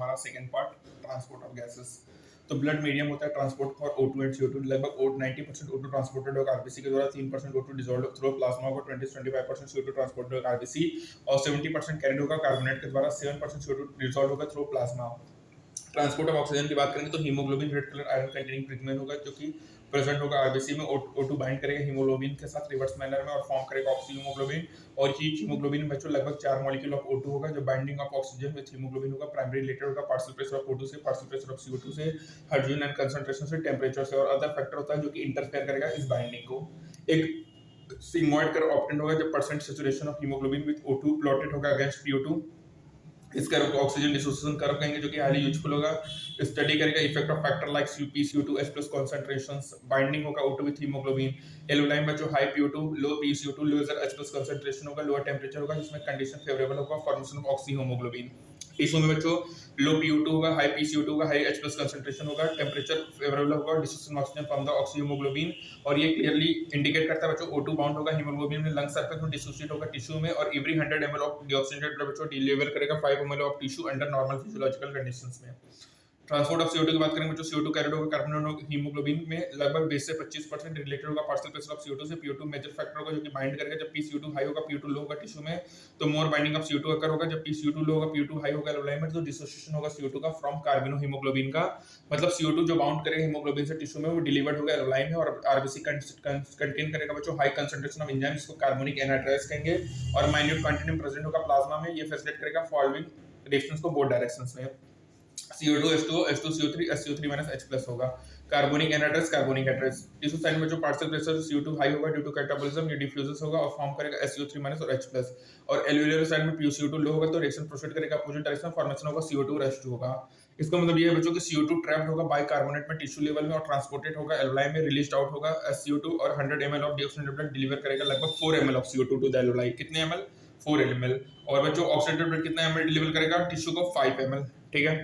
हमारा second part, transport of gases. तो blood medium होता है transport for O2 and CO2। लगभग 90% O2 ट्रांसपोर्टेड होगा आरबीसी के द्वारा, 3% O2 डिसॉल्व थ्रू प्लाज्मा होगा, 20-25% CO2 ट्रांसपोर्टेड होगा आरबीसी, और 70% कैरिड होगा कार्बोनेट के द्वारा, 7% CO2 डिसॉल्व होगा through plasma. Transport of oxygen की बात करेंगे तो haemoglobin red colour iron containing pigment होगा जो कि प्रेजेंट होगा आरबीसी में। O2 बाइंड करेगा हीमोग्लोबिन के साथ रिवर्स मैनर में और फॉर्म करेगा ऑक्सी हीमोग्लोबिन, और ये हीमोग्लोबिन में बच्चों लगभग 4 मॉलिक्यूल ऑफ O2 होगा जो binding of oxygen with haemoglobin होगा। प्राइमरी रिलेटेड होगा पार्शियल प्रेशर ऑफ O2 से, पार्शियल प्रेशर ऑफ CO2 से, हाइड्रोजन एंड कंसंट्रेशन से, टेंपरेचर से, और अदर फैक्टर होता है जो कि इंटरफेयर करेगा इस बाइंडिंग को। एक सिग्मोइड कर्व ऑब्टेंड होगा जब percent saturation of haemoglobin with O2 plotted होगा अगेंस्ट PO2। इस कर्व को ऑक्सीजन डिसोसिएशन कर्व कहेंगे जो कि हाईली यूजफुल होगा। स्टडी करेगा effect of factor like PCO2H+ concentrations, binding होगा O2 विद हीमोग्लोबिन। एल्यूलाइन में जो हाई PO2 लो PCO2 लोअर H+ कॉन्सेंट्रेशन होगा, लोअर टेंपरेचर होगा जिसमें कंडीशन फेवरेबल होगा formation of oxy haemoglobin. Tissue में बच्चों लो PO2 होगा, हाई PCO2 होगा, हाई H+ कंसंट्रेशन होगा, टेंपरेचर फेवरेबल होगा, dissociation oxygen from the oxy haemoglobin, और ये क्लियरली इंडिकेट करता है बच्चों O2 बाउंड होगा हीमोग्लोबिन में, लंग सर्फेस में डिसोसिएट होगा टिश्यू में, और every 100 ml of deoxygenated blood बच्चों डिलीवर करेगा 5 ml of tissue under normal physiological conditions में। ट्रांसपोर्ट ऑफ CO2 की बात करेंगे तो CO2 कैरिड होगा कार्बन हीमोग्लोबिन में लगभग 20 से 25% रिलेटेड होगा पार्शियल प्रेशर ऑफ CO2 से। PO2 मेजर फैक्टर होगा जो कि बाइंड करेगा जब PCO2 हाई होगा, PO2 लो होगा टिश्यू में, तो मोर बाइंडिंग ऑफ CO2 अकर होगा। जब PCO2 लो होगा, PO2 हाई होगा एल्यूलाइन में, तो डिसोसिएशन होगा CO2 का फ्रॉम कार्बिनो हीमोग्लोबिन का। मतलब CO2 जो बाउंड करेगा हीमोग्लोबिन से टिश्यू में वो डिलीवर्ड होगा एल्यूलाइन में, और आरबीसी कंटेन करेगा बच्चों हाई कंसंट्रेशन ऑफ एंजाइम जिसको कार्बोनिक एनहाइड्राइड्स कहेंगे, और माइन्यूट क्वांटिटी में प्रेजेंट होगा प्लाज्मा में। ये फैसिलिटेट करेगा फॉलोइंग रिएक्शंस को बोथ डायरेक्शंस में। CO2 H2O H2 CO3 SCO3 H+ होगा। Carbonic anhydrides carbonic anhydrides tissue side में जो पार्शियल प्रेशर CO2 हाई होगा ड्यू टू कैटाबॉलिज्म, ये डिफ्यूजस होगा और फॉर्म करेगा SCO3- और H+, और एल्वियोलर साइड में PuCO2 लो होगा तो रिएक्शन प्रोसीड करेगा अपोजिट डायरेक्शन में, फॉर्मेशन होगा CO2 और H2 होगा। इसका मतलब ये है बच्चों कि CO2 ट्रैप्ड होगा बाइकार्बोनेट में टिश्यू लेवल में और ट्रांसपोर्टेड होगा एल्वुलाई में, रिलीज्ड आउट होगा SCO2, और 100 ml of deoxygenated blood deliver करेगा लगभग 4 ml of CO2 to the alveoli. कितने ml? 4 ml। और बच्चों ऑक्सीडेटेड ब्लड कितना ml डिलीवर करेगा टिश्यू को? 5 ml। ठीक है।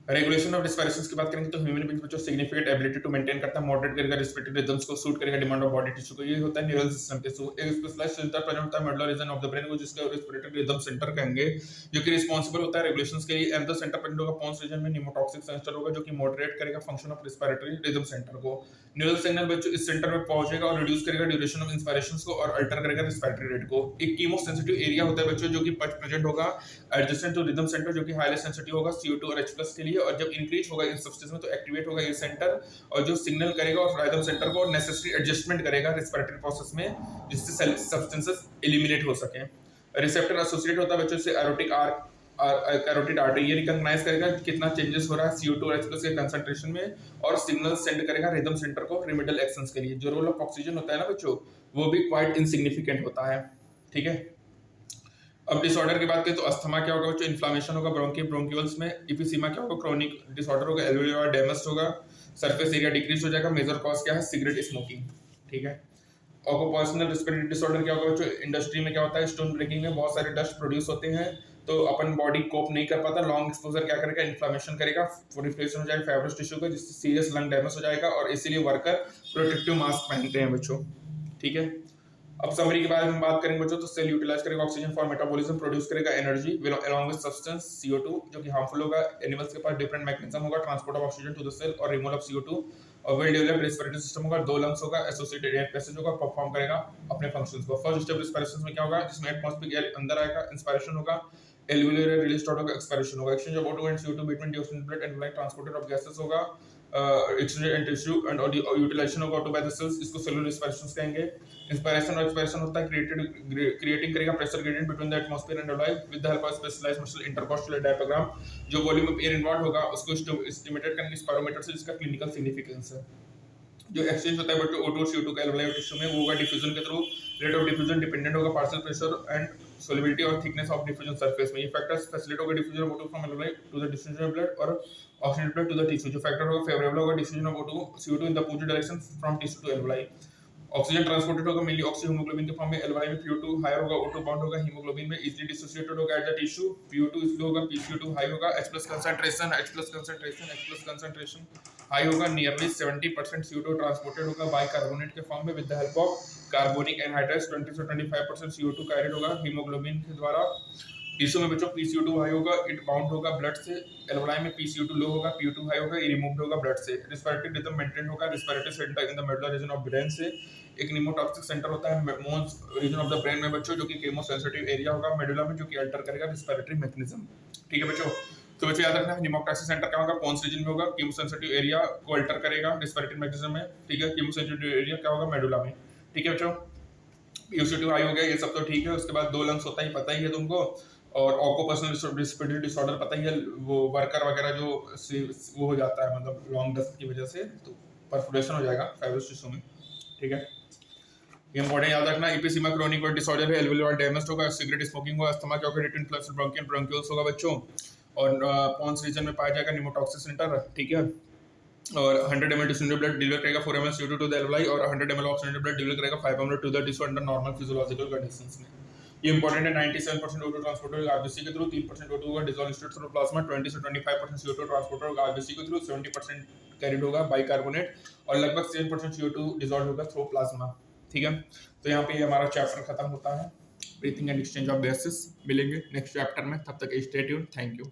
रेगुलेशन ऑफ रेस्पिरेशंस की बात करेंगे तो ह्यूमन बीइंग बच्चों सिग्निफिकेंट एबिलिटी टू मेंटेन करता है, मॉडरेट करेगा रेस्पिरेटरी रिदम्स को, सूट करेगा डिमांड ऑफ बॉडी टिश्यू को। ये होता है न्यूरल सिस्टम के थ्रू। एक स्पेशलाइज्ड सेंटर प्रेजेंट होता है medulla reason of the brain को, जिसका रेस्पिरेटरी रिदम सेंटर कहेंगे, जो कि रिस्पांसिबल होता है रेगुलेशंस के लिए। एंड द सेंटर प्रेजेंट होगा पोन्स रीजन में, न्यूमोटॉक्सिक सेंटर होगा जो कि मॉडरेट करेगा function of respiratory rhythm centre को। न्यूरल सिग्नल बच्चों इस सेंटर में पहुंचेगा और रिड्यूस करेगा ड्यूरेशन ऑफ इंस्पिरेशंस को और अल्टर करेगा रेस्पिरेटरी रेट को। एक कीमो सेंसिटिव एरिया होता है बच्चों जो कि प्रेजेंट होगा एडजेसेंट टू रिदम सेंटर, जो कि हाईली सेंसिटिव होगा CO2 और H+ के लिए, और जब इंक्रीज होगा इन सब्सटेंस में तो एक्टिवेट होगा ये सेंटर, और जो सिग्नल करेगा और रिदम सेंटर को नेसेसरी एडजस्टमेंट करेगा रेस्पिरेटरी प्रोसेस में, जिससे सब्सटेंसेस एलिमिनेट हो सके। रिसेप्टर एसोसिएट होता है बच्चों से एरोटिक आर्क कैरोटिड आर्टरी, ये रिकॉग्नाइज करेगा कितना चेंजेस हो रहा है CO2 और H+ के कंसंट्रेशन में, और सिग्नल सेंड करेगा रिदम सेंटर को रिमिडल एक्शंस के लिए। जो रोल ऑफ ऑक्सीजन होता है ना बच्चों, वो भी क्वाइट इनसिग्निफिकेंट होता है। ठीक है। अब डिसऑर्डर की बात करें तो अस्थमा क्या होगा बच्चों? इन्फ्लेमेशन होगा ब्रोंकियल्स में। इफिसीमा क्या होगा? क्रोनिक डिसऑर्डर होगा। एल्वेओलार डैमेज होगा, सरफेस एरिया डिक्रीज हो जाएगा। मेजर कॉज क्या है? Cigarette smoking. ठीक है। ऑक्यूपेशनल रेस्पिरेटरी डिसऑर्डर क्या होगा बच्चों? इंडस्ट्री में क्या होता है, स्टोन ब्रेकिंग में बहुत सारे डस्ट प्रोड्यूस होते हैं, तो अपन बॉडी कोप नहीं कर पाता, लॉन्ग एक्सपोजर क्या करेगा? इन्फ्लेमेशन करेगा, प्रोलिफरेशन हो जाएगा फाइब्रस टिश्यू का, जिससे सीरियस लंग डैमेज हो जाएगा, और इसीलिए वर्कर प्रोटेक्टिव मास्क पहनते हैं बच्चों। ठीक है। अब समरी के बारे में बात करेंगे बच्चों, तो सेल यूटिलाइज करेगा ऑक्सीजन फॉर मेटाबॉलिज्म, प्रोड्यूस करेगा energy along with substance CO2 जो कि हार्मफुल होगा। एनिमल्स के पास डिफरेंट मैकेनिज्म होगा transport of oxygen to the cell और रिमूवल ऑफ CO2, और वेल डेवलप्ड रेस्पिरेटरी सिस्टम होगा, 2 लंग्स होगा, एसोसिएटेड एयर पैसेज होगा, परफॉर्म करेगा अपने फंक्शंस को। फर्स्ट स्टेप रेस्पिरेशन में क्या होगा? जिसमें एटमॉस्फेरिक एयर अंदर आएगा, इंस्पिरेशन होगा, एल्वियोलर रिलीज होगा, एक्सपायरेशन होगा, exchange of O2 and CO2 between deoxygen blood and transported of gases होगा, exchange and tissue and utilization होगा O2 बाय द सेल्स, इसको सेलुलर रेस्पिरेशन कहेंगे। इंस्पिरेशन और एक्सपायरेशन होता है क्रिएटिंग करेगा pressure gradient between the atmosphere and alloy with the help of specialized muscle intercostal diaphragm, जो volume of air involve होगा उसको एस्टिमेटेड करेंगे स्पायरोमीटर से, जिसका क्लिनिकल सिग्निफिकेंस है। जो एक्सचेंज होता है बच्चों O2 और CO2 का एल्वुलाई टिश्यू में, वो होगा डिफ्यूजन के थ्रू। रेट ऑफ डिफ्यूजन डिपेंडेंट होगा पार्शियल प्रेशर एंड सोलिबिलिटी और थिकनेस ऑफ डिफ्यूजन सरफेस में। ये फैक्टर्स फैसिलिटेट होगा diffusion of O2 from alveoli to the diffusion of blood और oxygen blood to the tissue. जो फैक्टर होगा फेवरेबल होगा diffusion of O2 CO2 in the opposite direction from tissue to alveoli. Oxygen transported होगा mainly oxy haemoglobin के form में, alveoli में PO2 high होगा, O2 bound होगा हीमोग्लोबिन में, इजीली डिसोसिएटेड होगा at the tissue, PO2 slow होगा, PCO2 high होगा, H+ कंसंट्रेशन हाई होगा, नियरली 70% CO2 ट्रांसपोर्टेड होगा बाइकार्बोनेट के फॉर्म में with the help of carbonic anhydrides, 20 से 25% CO2 कैरिड होगा हीमोग्लोबिन के द्वारा, टीसू में बच्चों PCO2 हाई होगा, इट बाउंड होगा ब्लड से, एल्वलाई में PCO2 लो होगा, PO2 हाई होगा, ये रिमूव्ड होगा ब्लड से। रिस्पिरेटरी रिदम मेंटेन होगा respiratory centre in the medullar region of brain से। एक निमोटॉक्सिक सेंटर होता है pons region of the brain में बच्चों, जो कि केमोसेंसिटिव एरिया होगा मेडुला में, जो कि अल्टर करेगा रिस्पिरेटरी मैकेनिज्म। ठीक है बच्चों, तो बच्चों याद रखना निमोटॉक्सिक सेंटर क्या होगा, पोन्स रीजन में होगा, केमोसेंसिटिव एरिया को अल्टर करेगा रिस्पिरेटरी मैकेनिज्म में। ठीक है, केमोसेंसिटिव एरिया क्या होगा, मेडुला में। ठीक है बच्चों, PCO2 हाई हो गया, ये सब तो ठीक है। उसके बाद 2 लंग्स होता ही पता ही है तुमको, और ऑक्यूपेशनल रेस्पिरेटरी डिसऑर्डर पता ही है, वो वर्कर वगैरह जो वो हो जाता है मतलब लॉन्ग डस्ट की वजह से, तो परफोरेशन हो जाएगा फाइब्रस टिश्यू में। ठीक है, ये इंपॉर्टेंट याद रखना। इपिसीमा क्रोनिक डिसऑर्डर है, एल्वेओलार डैमेज होगा, सिगरेट स्मोकिंग होगा, अस्थमा क्या होगा, रिटिन प्लस ब्रोंकियल ब्रोंक्यूल्स होगा बच्चों, और पोन्स रीजन में पाया जाएगा निमोटॉक्सिक सेंटर। ठीक है, और 100 ml डिस्टिलेटेड ब्लड डिलीवर करेगा 4 ml CO2 to the alveoli, और 100 ml ऑक्सीजनेटेड ब्लड डिलीवर करेगा 5 ml to the tissue under normal physiological conditions में। ये इंपॉर्टेंट है। 97% O2 ट्रांसपोर्टर होगा आरबीसी के थ्रू, 3% O2 होगा डिसॉल्व थ्रू प्लाज्मा, 20 से 25% CO2 ट्रांसपोर्टर होगा आरबीसी के थ्रू, 70% कैरिड होगा बाइकार्बोनेट, और लगभग 7% CO2 डिसॉल्व होगा थ्रू प्लाज्मा। ठीक है, तो यहाँ पे हमारा चैप्टर खत्म होता है breathing and exchange of gases. मिलेंगे नेक्स्ट चैप्टर में, तब तक स्टे ट्यून्ड, थैंक यू।